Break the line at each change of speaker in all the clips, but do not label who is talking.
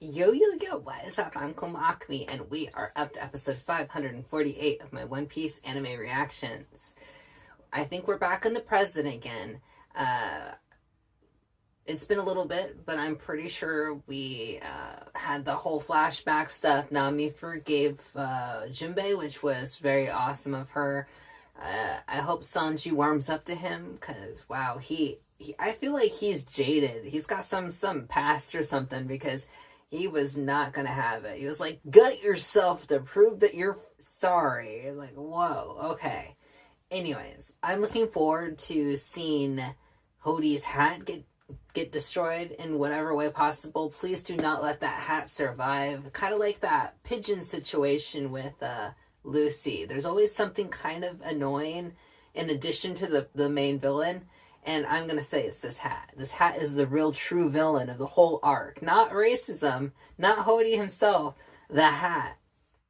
Yo, yo, yo, what is up? I'm Kuma Akmi, and we are up to episode 548 of my One Piece anime reactions. I think we're back on the president again. It's been a little bit, but I'm pretty sure we had the whole flashback stuff. Nami forgave Jinbei, which was very awesome of her. I hope Sanji warms up to him, because, wow, I feel like he's jaded. He's got some past or something, because he was not going to have it. He was like, gut yourself to prove that you're sorry. It's like, whoa, okay. Anyways, I'm looking forward to seeing Hody's hat get destroyed in whatever way possible. Please do not let that hat survive. Kind of like that pigeon situation with Lucy. There's always something kind of annoying in addition to the main villain. And I'm going to say it's this hat. This hat is the real true villain of the whole arc. Not racism, not Hody himself, the hat.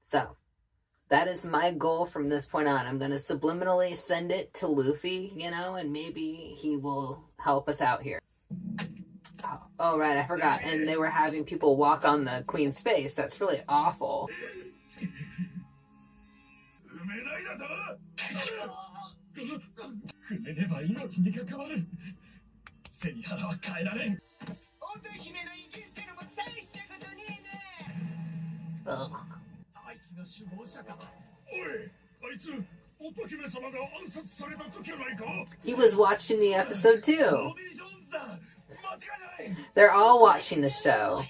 So, that is my goal from this point on. I'm going to subliminally send it to Luffy, and maybe he will help us out here. Oh, right, I forgot. And they were having people walk on the Queen's face. That's really awful. Ugh. He was watching the episode too. They're all watching the show.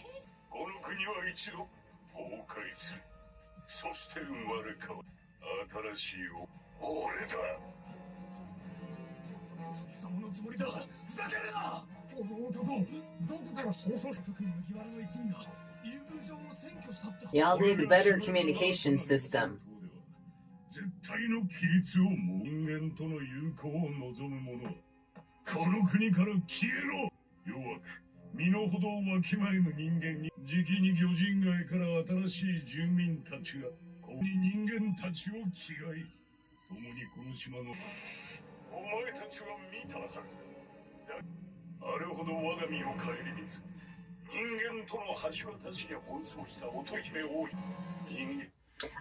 Y'all need a better communication system.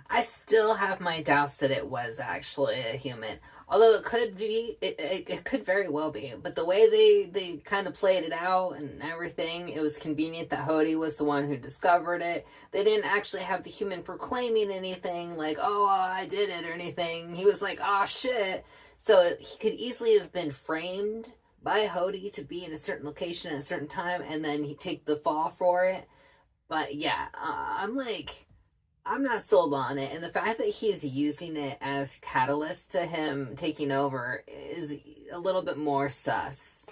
I still have my doubts that it was actually a human. Although it could be, it could very well be. But the way they kind of played it out and everything, it was convenient that Hody was the one who discovered it. They didn't actually have the human proclaiming anything like, oh, I did it or anything. He was like, oh, shit. So he could easily have been framed by Hody to be in a certain location at a certain time, and then he'd take the fall for it. But yeah, I'm not sold on it, and the fact that he's using it as catalyst to him taking over is a little bit more sus.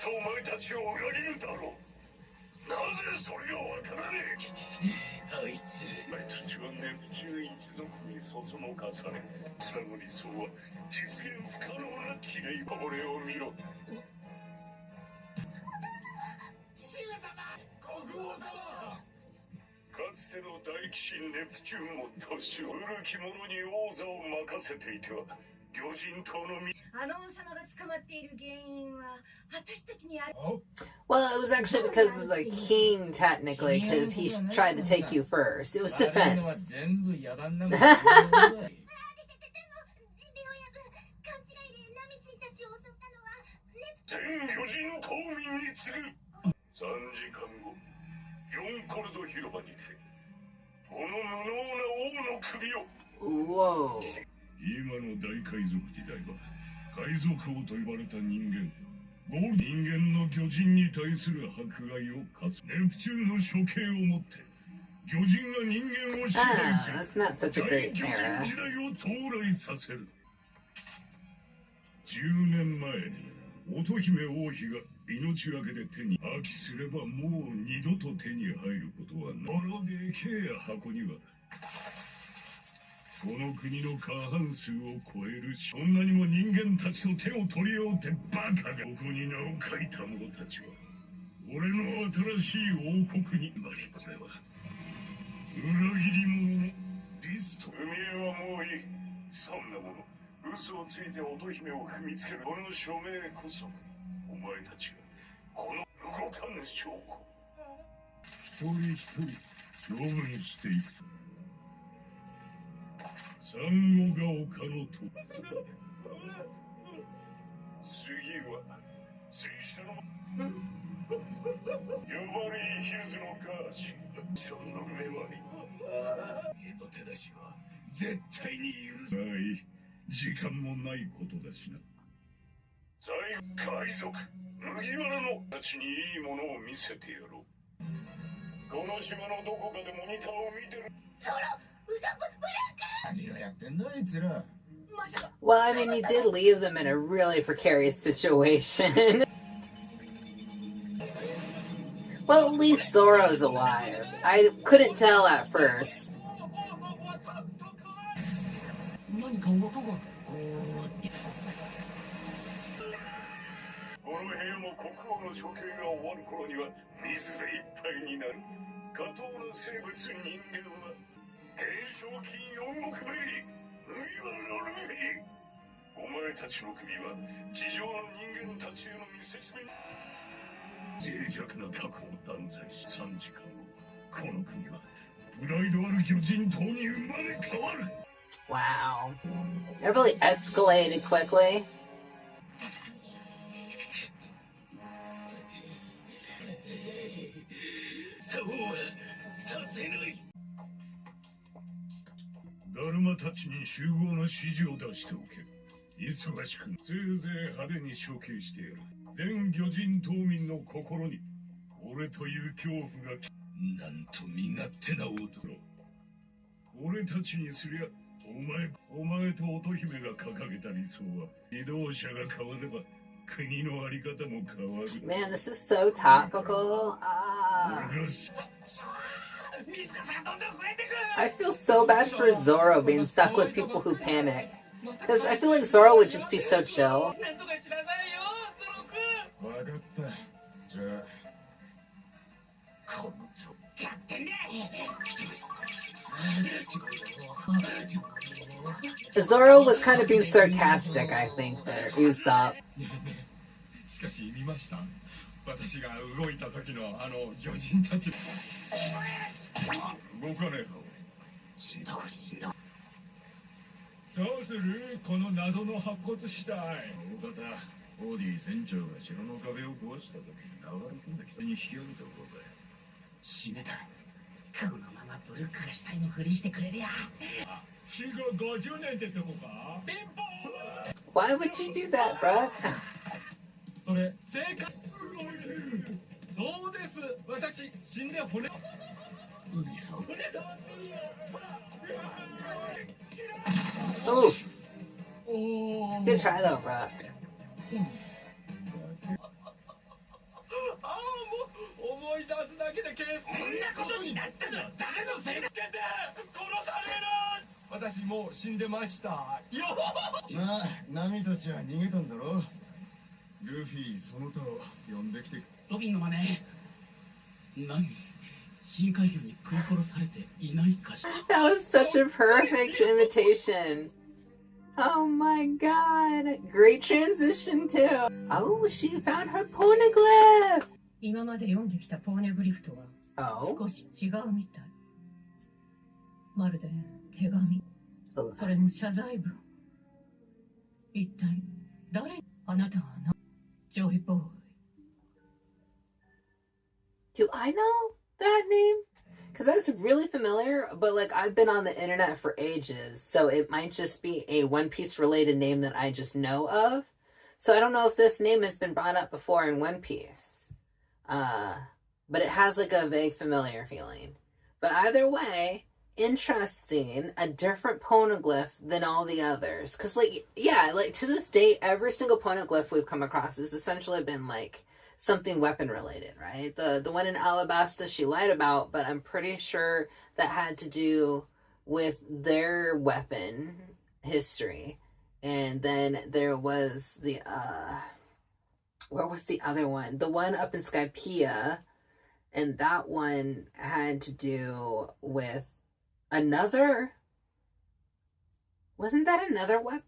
Well, it was actually because of the king, technically, because he tried to take you first. It was defense. Whoa. That's not such a great era.
10年前に乙姫王妃が命がけで手に破棄すればもう二度と手に入ることはない。このでけえ箱にはこの国の過半数を超えるそんなにも人間たちと手を取り合うってバカがここに名を書いた者たちは俺の新しい王国にこれは裏切り者のリスト。海へはもういい。そんなもの嘘をついて乙姫を踏みつけるこの署名こそお前たちがこの動かぬ証拠。一人一人処分していく。産後が丘のと。次は水車の呼ばれヒルズのガージその目は家の手出しは絶対に許さない。時間もないことだしな。最後海賊麦わらのたちにいいものを見せてやろう。この島のどこかでモニターを見てる。ソロウサブランカ何をやってんだあいつら。
Well, I mean, you did leave them in a really precarious situation. Well, at least Zoro's alive. I couldn't tell at first.
何か音がこの部屋も国王の処刑が終わる頃には水でいっぱいになる。下等な生物人間は懸賞金4億ベリー麦わらのルフィ。お前たちの首は地上の人間たちへの見せしめ。脆弱な過去を断罪し3時間後この国はプライドある巨人島に生まれ変わる。
Wow. That really escalated quickly.
そうはさせない。ダルマたちに集合の指示を出しておけ。忙しくせいぜい派手に処刑してやる。全魚人島民の心に俺という恐怖がなんと身勝手な男。俺たちにすりゃお前と乙姫が掲げた理想は指導者が変われば国のあり方も変わる。
Man, this is so topical. I feel so bad for Zoro being stuck with people who panic. Because I feel like Zoro would just be so chill.
分かった。じゃあこのちょっやってね。
Zoro was kind of being sarcastic, I think, there. Usopp.
しかし見ました。私が動いた時の魚人たち。動かねえぞ。死んだ。どうするこの謎の白骨死体。大方オーディ船長が城の壁を壊した時に流れ込んできたに引き上げた方だよ。
死ねた。このままブルックが死体のふりしてくれりゃ。
死後50年ってとこか。ピンポー。
Why would you do that, bruh?
それ正解。そうです。私死んで骨。
Oof. Good try though, bruh.
思い出すだけでこんなことになったのは誰のせいつけて殺される。私もう死んでましたよ。まあナミたちは逃げたんだろ。ルフィその他を呼んできて。
ロビンの真似。何？深海魚に食い殺されていないかしら。
That was such a perfect imitation. Oh my god. Great transition too. Oh, she found her poneglyph.
今まで読んできたポーネグリフとは
Oh.
少し違うみたい。まるで手紙。
Oh.
それも謝罪文。一体誰？あなたはジョイボーイ。
Do I know that name? Because that's really familiar, but like I've been on the internet for ages, so it might just be a One Piece related name that I just know of. So I don't know if this name has been brought up before in One Piece. But it has like a vague familiar feeling. But either way, interesting, a different poneglyph than all the others. Because like, yeah, like to this date, every single poneglyph we've come across has essentially been like something weapon related, right? The one in Alabasta she lied about, but I'm pretty sure that had to do with their weapon history. And then there was the where was the other one? The one up in Skypiea, and that one had to do with another. Wasn't that another weapon?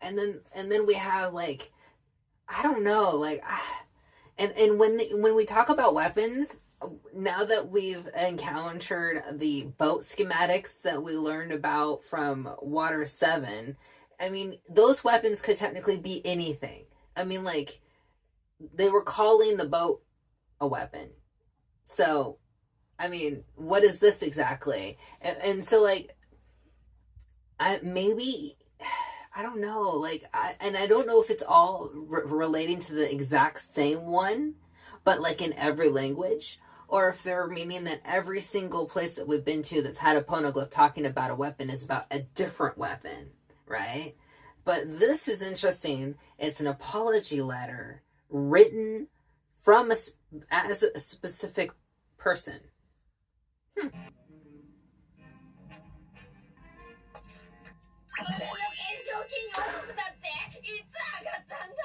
And then we have like, I don't know, like, and when we talk about weapons, now that we've encountered the boat schematics that we learned about from Water 7, I mean, those weapons could technically be anything. I mean, like, they were calling the boat a weapon. So, I mean, what is this exactly? And so, like, I don't know. Like, I don't know if it's all relating to the exact same one, but like in every language, or if they're meaning that every single place that we've been to that's had a poneglyph talking about a weapon is about a different weapon, right? But this is interesting. It's an apology letter written from as a specific person.
俺の懸賞金4億だっていつ上がったんだ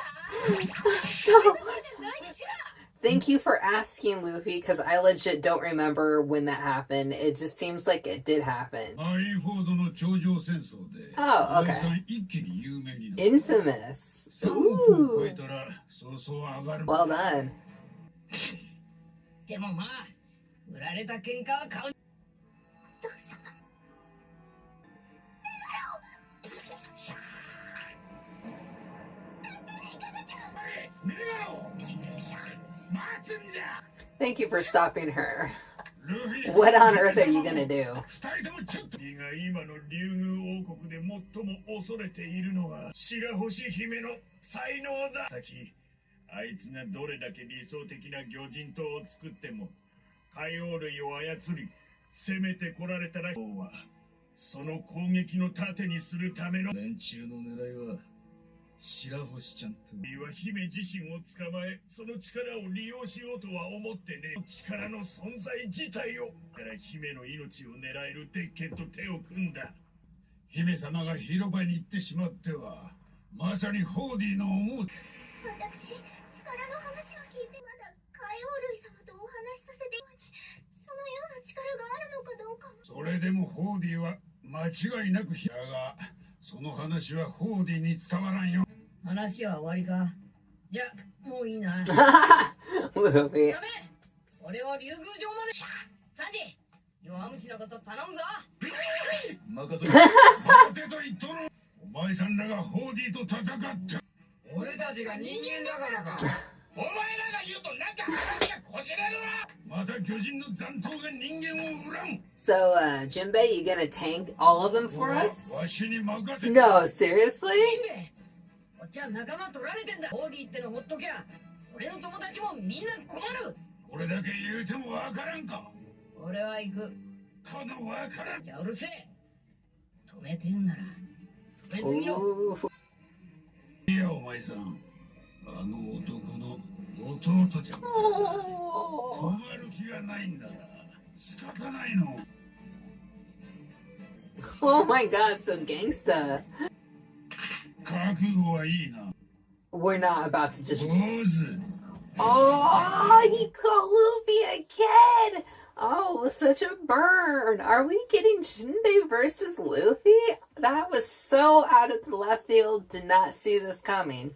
Stop.
何しろ
Thank you for asking, Luffy, because I legit don't remember when that happened. It just seems like it did happen.
ハリーフォードの頂上戦争で
Oh,
第
okay.
三一気に有名になった
Infamous.
3億を超
Ooh.
えたらそうそう上がる
Well done.
でもまあ売られた喧嘩は買う
メガロ人類者待つんじゃ
Thank you for stopping her.
ルフィ
What on earth are you gonna do?
二人ともちょっとが今の竜宮王国で最も恐れているのは白星姫の才能だ先あいつがどれだけ理想的な魚人島を作っても海王類を操り攻めてこられたら王はその攻撃の盾にするための連中の狙いは白星ちゃんとは姫自身を捕まえその力を利用しようとは思ってね力の存在自体をから姫の命を狙える鉄拳と手を組んだ姫様が広場に行ってしまってはまさにホーディの思う
私、力の話を聞いてまだ海王類様とお話しさせてそのような力があるのかどうかも
それでもホーディは間違いなくだがその話はホーディに伝わらんよ
話は終わりかじゃあもういいな
Luffy.
ダメ俺を竜宮城までサンジ弱虫のこと頼むぞ
任せろ待てと言っとるお前さんらがホーディと戦った
俺たちが人間だからかお前らが言うとなんか話がこじれるな
また巨人の残党が人間を恨む
So, Jinbei, you gonna tank all of them for us?
わしに任せ
No, seriously?
こっちは仲間取られてんだオーディってのほっときゃ俺の友達もみんな困る
これだけ言うてもわからんか
俺は行く
このわからん
じゃあうるせえ止めてんなら止めてみろ
Ooh.
いやお前さんあの男の弟ちゃん止
Oh.
まる気がないんだな仕方ないの
Oh my god, so gangsta.
覚悟はいいな
We're not about to just...
坊主
Oh, he called Luffy a kid! Oh, such a burn. Are we getting Jinbei versus Luffy? That was so out of the left field. Did not see this coming.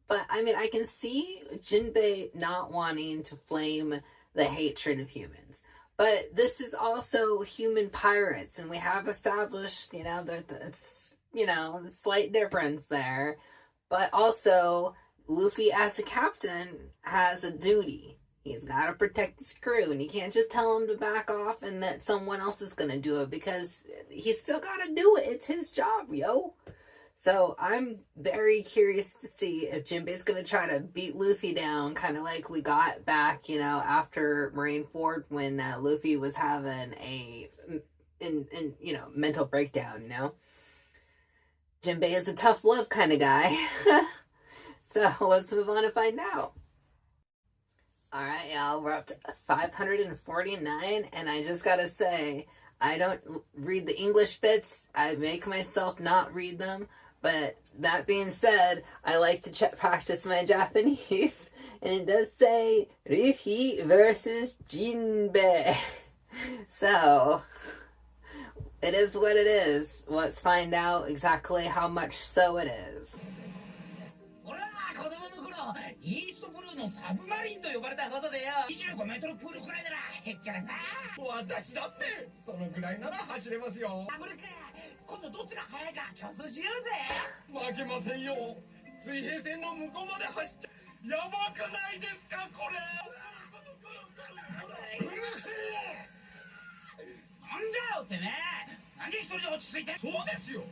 But, I mean, I can see Jinbei not wanting to flame the hatred of humans. But this is also human pirates, and we have established, you know, that it's, you know, a slight difference there. But also, Luffy as a captain has a duty. He's got to protect his crew, and you can't just tell him to back off and that someone else is going to do it, because he's still got to do it. It's his job, yo. So I'm very curious to see if Jinbei's going to try to beat Luffy down, kind of like we got back, you know, after Marineford when Luffy was having a, you know, mental breakdown, you know. Jinbei is a tough love kind of guy. So let's move on to find out. Alright, y'all, we're up to 549, and I just gotta say, I don't read the English bits. I make myself not read them. But that being said, I like to practice my Japanese. And it does say, Luffy versus Jinbei. So, it is what it is. Let's find out exactly how much so it is.
俺は子供の頃イーストブルーのサブマリンと呼ばれたことでよ、25メートルプールくらいならへっちゃらさ。
私だってそのぐらいなら走れますよ。
ダブルか。今度どっちが速いか競争しようぜ。
負けませんよ。水平線の向こうまで走っちゃやばくないですかこれ。
うるせえ。なんだよってね。なんで一人で落ち着いて。
そうですよ。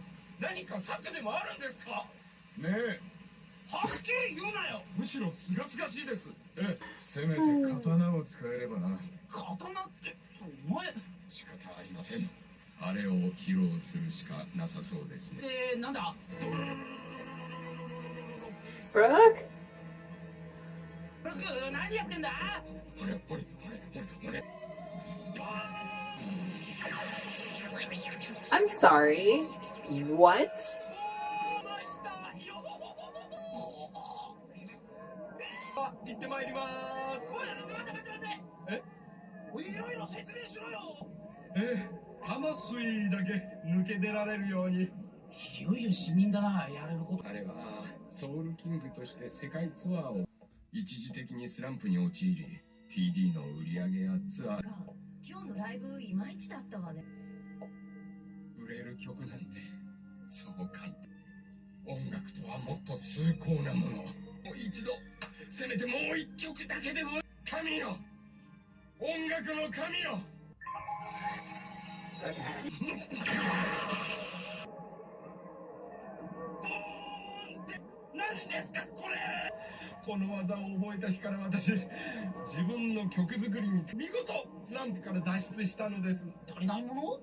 何か策でもあるんですかねえ。
はっきり言うなよ。
むしろすがすがしいです。
せめて刀を使えればな。
刀ってお前
仕方ありません。あれを披露するしかなさそうですね。
なんだ。
Brooke?
ブルック何やってんだ。
ほれほれほれほれ。
I'm sorry. What?
行ってまいります。
おい、待て。いろいろ説明しろよ。
玉水だけ抜け出られるように。
いよいよ死人だな、やれること。
あれはソウルキングとして世界ツアーを一時的にスランプに陥り TD の売り上げやツアー
今日のライブいまいちだったわね。
売れる曲なんてそう簡単。音楽とはもっと崇高なもの。もう一度せめてもう一曲だけでも。神よ、音楽の神よ。何ですかこれ。この技を覚えた日から私自分の曲作りに見事スランプから脱出したのです。
足りないもの。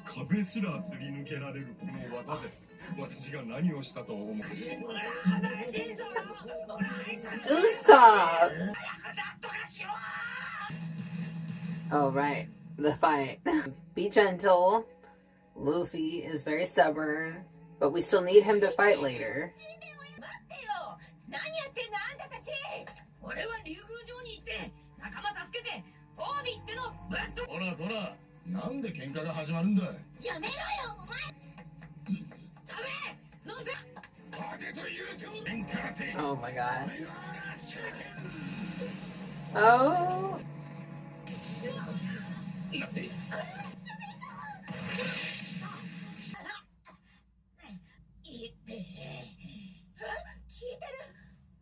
壁すらすり抜けられるこの技で私が何をしたと思う。
Usopp! Oh, right. The fight. Be gentle. Luffy is very stubborn, but we still need him to fight later.
待ってよ。何やってんだあんたたち。俺は竜宮城に行って仲間助けてフォーに行ってのぶっと。
ほらほら、なんで喧嘩が始まるんだ。
やめろよお前。サメ乗せ。
影というと喧嘩で。
Oh my gosh. Oh.
いって聞いてる。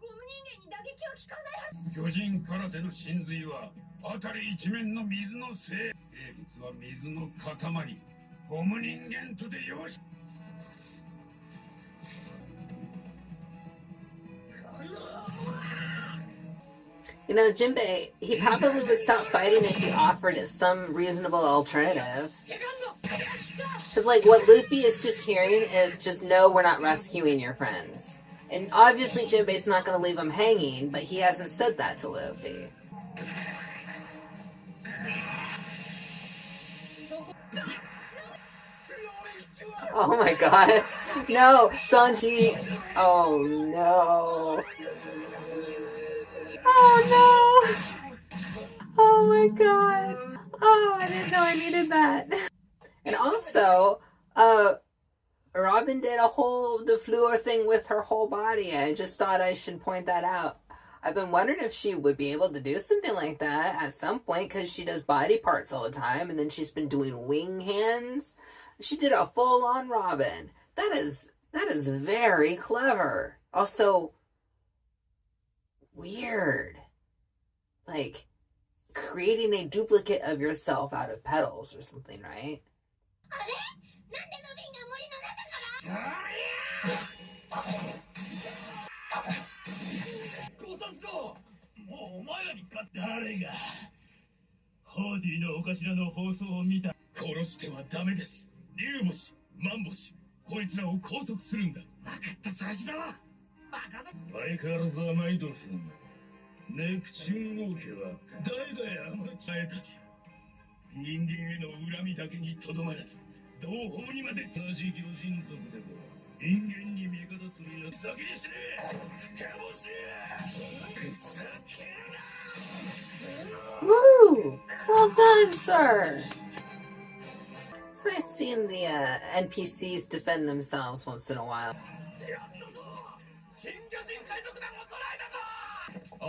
ゴム人間に打撃は効かないはず。
巨人空手の真髄は辺り一面の水のせい。生物は水の塊。ゴム人間とでよし。
You know, Jinbei, he probably would stop fighting if you offered it some reasonable alternative. Because, like, what Luffy is just hearing is just, no, we're not rescuing your friends. And obviously Jinbei's not going to leave him hanging, but he hasn't said that to Luffy. Oh my god. No, Sanji. Oh no. Oh no. Oh my god. Oh, I didn't know I needed that. And also, Robin did a whole DeFleur thing with her whole body. I just thought I should point that out. I've been wondering if she would be able to do something like that at some point, because she does body parts all the time, and then she's been doing wing hands. She did a full-on Robin. That is very clever. Also, weird. Like, creating a duplicate of yourself out of petals or something, right?
あれなんでロビンが森の中から。
考察だ。もうお前らに勝って誰がホーディのお頭の放送を見た。殺してはダメです。竜星、マンボシ、こいつらを拘束するんだ。
分かったさしだわ。バカせ。
相変わらず甘いどうするんだ。ネプチューン王家は代々甘い前たち。人間への恨みだけにとどまらず、同胞にまで同じ魚人族でも人間に味方するやつ先に死ね。深星。ふざけるな。
Woo! Well done, sir! It's nice seeing the NPCs defend themselves once in a while.
やっとぞ。新魚人海賊団を捕らえたぞ。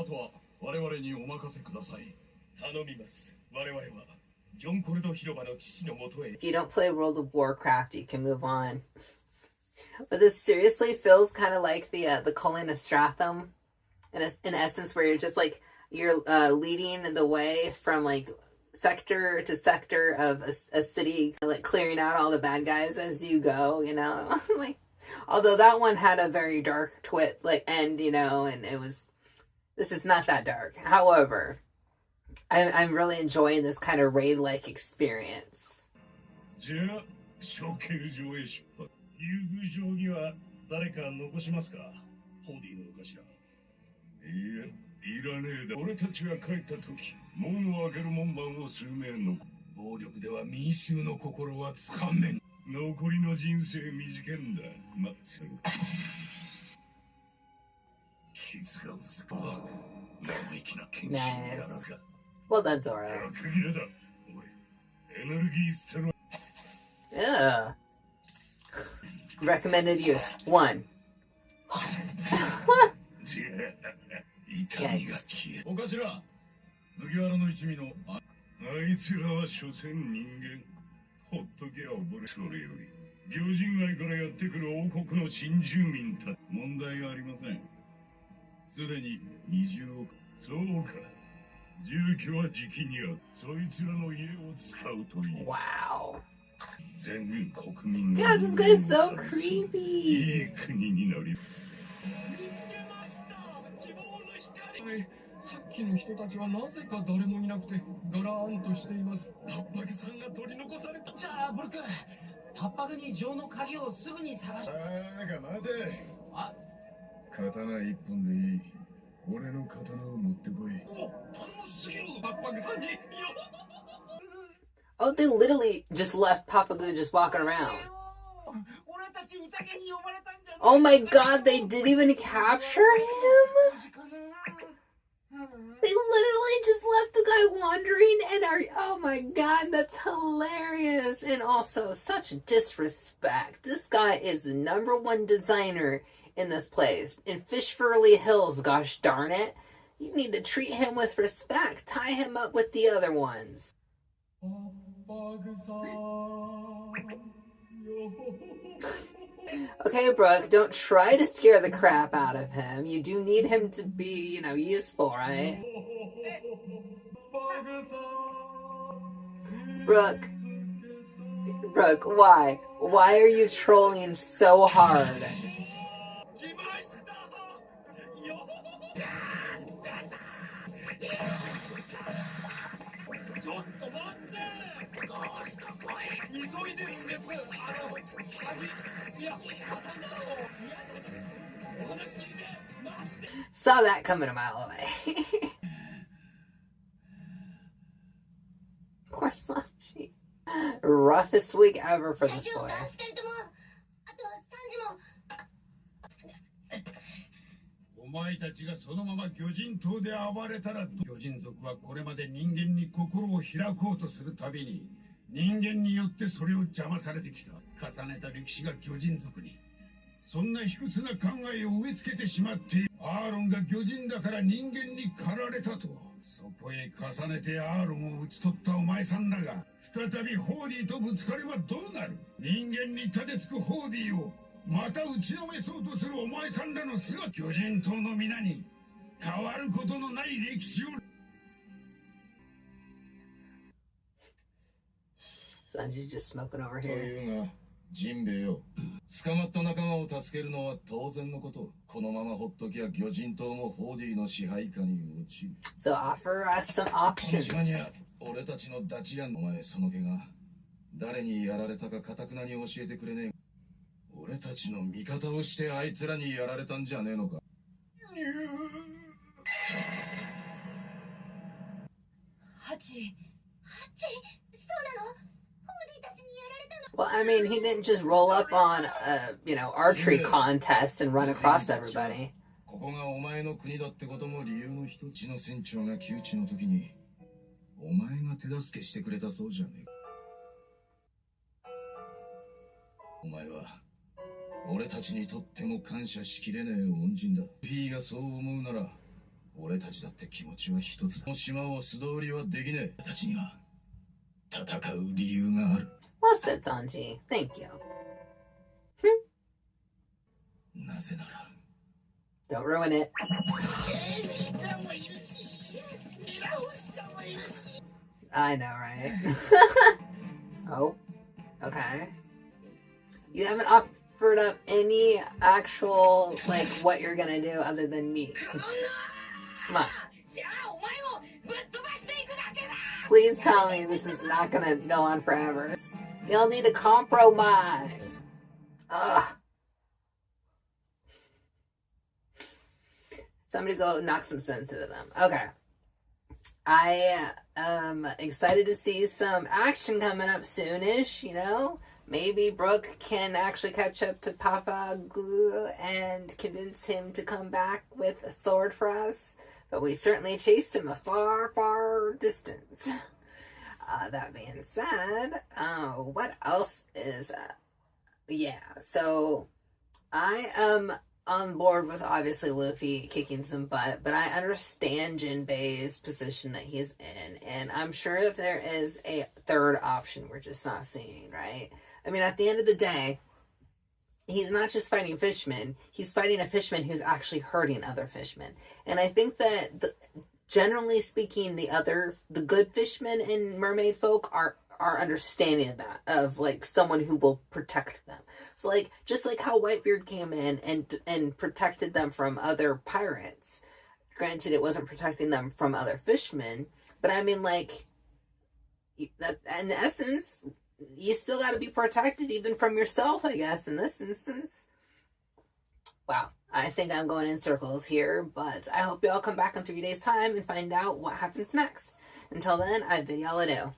とは我々にお任せください。
頼みます。我々はジョンコルド広場の父のもとへ。
If you don't play World of Warcraft, you can move on. But this seriously feels kind of like the Culling of Stratham, in essence, where you're just like you're leading the way from like sector to sector of a city, like clearing out all the bad guys as you go. You know, like although that one had a very dark end, you know, and this is not that dark. However, I'm really enjoying this kind of raid-like experience.
じゃあ処刑場へ出発。竜宮城には誰か残しますか、ホーディのお頭。いや、いらねえだ。俺たちが帰った時、門を開ける門番を数名の。暴力では民衆の心はつかめん。残りの人生短いんだ。ま、傷が薄く。生意気な剣士やらが。
Well done, Zora.
逆切れだ。おい、エネルギーステロ。
Ugh. Recommended use 1.
痛みが消え。
お頭、麦わらの一味の
あいつらは所詮人間。ほっとけば溺れ。それより魚人街からやってくる王国の新住民たち。
問題がありません。すでに20億。
そうか。住居はじきにある。そいつらの家を使うという。
Wow.
全国民の
God, this guy is so
い
creepy.
い国になり。
見つけました。希望の光。さっきの人たちはなぜか誰もいなくてガラーンとしています。八白さんが取り残された。
じゃあブルク、八白に城の鍵をすぐに探し。
あーが待て。
あ、
刀一本でいい。俺の刀を持ってこい。
お、頼もしすぎる。八白さんに。
Oh, they literally just left Papa Goo just walking around. Oh my god, they didn't even capture him? They literally just left the guy wandering and oh my god, that's hilarious. And also such disrespect. This guy is the #1 designer in this place. In Fishfurley Hills, gosh darn it. You need to treat him with respect. Tie him up with the other ones. Okay, Brooke, don't try to scare the crap out of him. You do need him to be, you know, useful, right? Brooke, why? Why are you trolling so hard? Saw that coming a mile away. Poor Sanji. Roughest week ever for this boy.
お前たちがそのまま魚人島で暴れたら、魚人族はこれまで人間に心を開こうとするたびに人間によってそれを邪魔されてきた。重ねた歴史が魚人族にそんな卑屈な考えを植え付けてしまっている。アーロンが魚人だから人間に駆られたと。そこへ重ねてアーロンを討ち取ったお前さんらが再びホーディとぶつかればどうなる。人間に盾つくホーディをまた打ちのめそうとするお前さんらの姿。魚人島の皆に変わることのない歴史を。
Sanji just smoking over
と
here.
いうが、ジンベエよ。捕まった仲間を助けるのは当然のこと。このままほっときゃ魚人島もホーディの支配下に落ちる。
So offer us some
この島に
options.
は俺たちのダチが。お前その怪我誰にやられたか堅くなに教えてくれねえ。俺たちの味方をしてあいつらにやられたんじゃねえのか。
ハチ、そうなの？ホーディたちにやられたの？
Well, I mean, he didn't just roll up on a, archery contest and run across everybody.
ここがお前の国だってことも理由の一つの船長が窮地の時にお前が手助けしてくれたそうじゃねえか。お前は俺たちにとっても感謝しきれねえ恩人だ。フィーがそう思うなら俺たちだって気持ちは一つだ。この島を素通りはできねえ。俺たちには戦う理由がある。
Well said, Sanji. Thank you.
なぜなら
Don't ruin it.
エミちゃんもいるしミラホシちゃんもいるし
I know, right? Oh, okay. You haven't offered up any actual, like, what you're gonna do other than me.
この
まあ
じゃあお前をぶっ飛ばしていくだけだ
Please tell me this is not gonna go on forever. You'll need to compromise. Ugh. Somebody go knock some sense into them. Okay. I am excited to see some action coming up soonish, you know? Maybe Brooke can actually catch up to Papa Glu and convince him to come back with a sword for us. But we certainly chased him a far, far distance. That being said, what else is... yeah, so I am on board with obviously Luffy kicking some butt, but I understand Jinbei's position that he's in, and I'm sure that there is a third option we're just not seeing, right? I mean, at the end of the day, he's not just fighting fishmen, he's fighting a fishman who's actually hurting other fishmen. And I think that, generally speaking, the good fishmen and mermaid folk are understanding of that, of like someone who will protect them. So like, just like how Whitebeard came in and protected them from other pirates. Granted, it wasn't protecting them from other fishmen, but I mean, like, that in essence, you still got to be protected even from yourself, I guess, in this instance. Wow, I think I'm going in circles here, but I hope you all come back in 3 days' time and find out what happens next. Until then, I bid y'all adieu.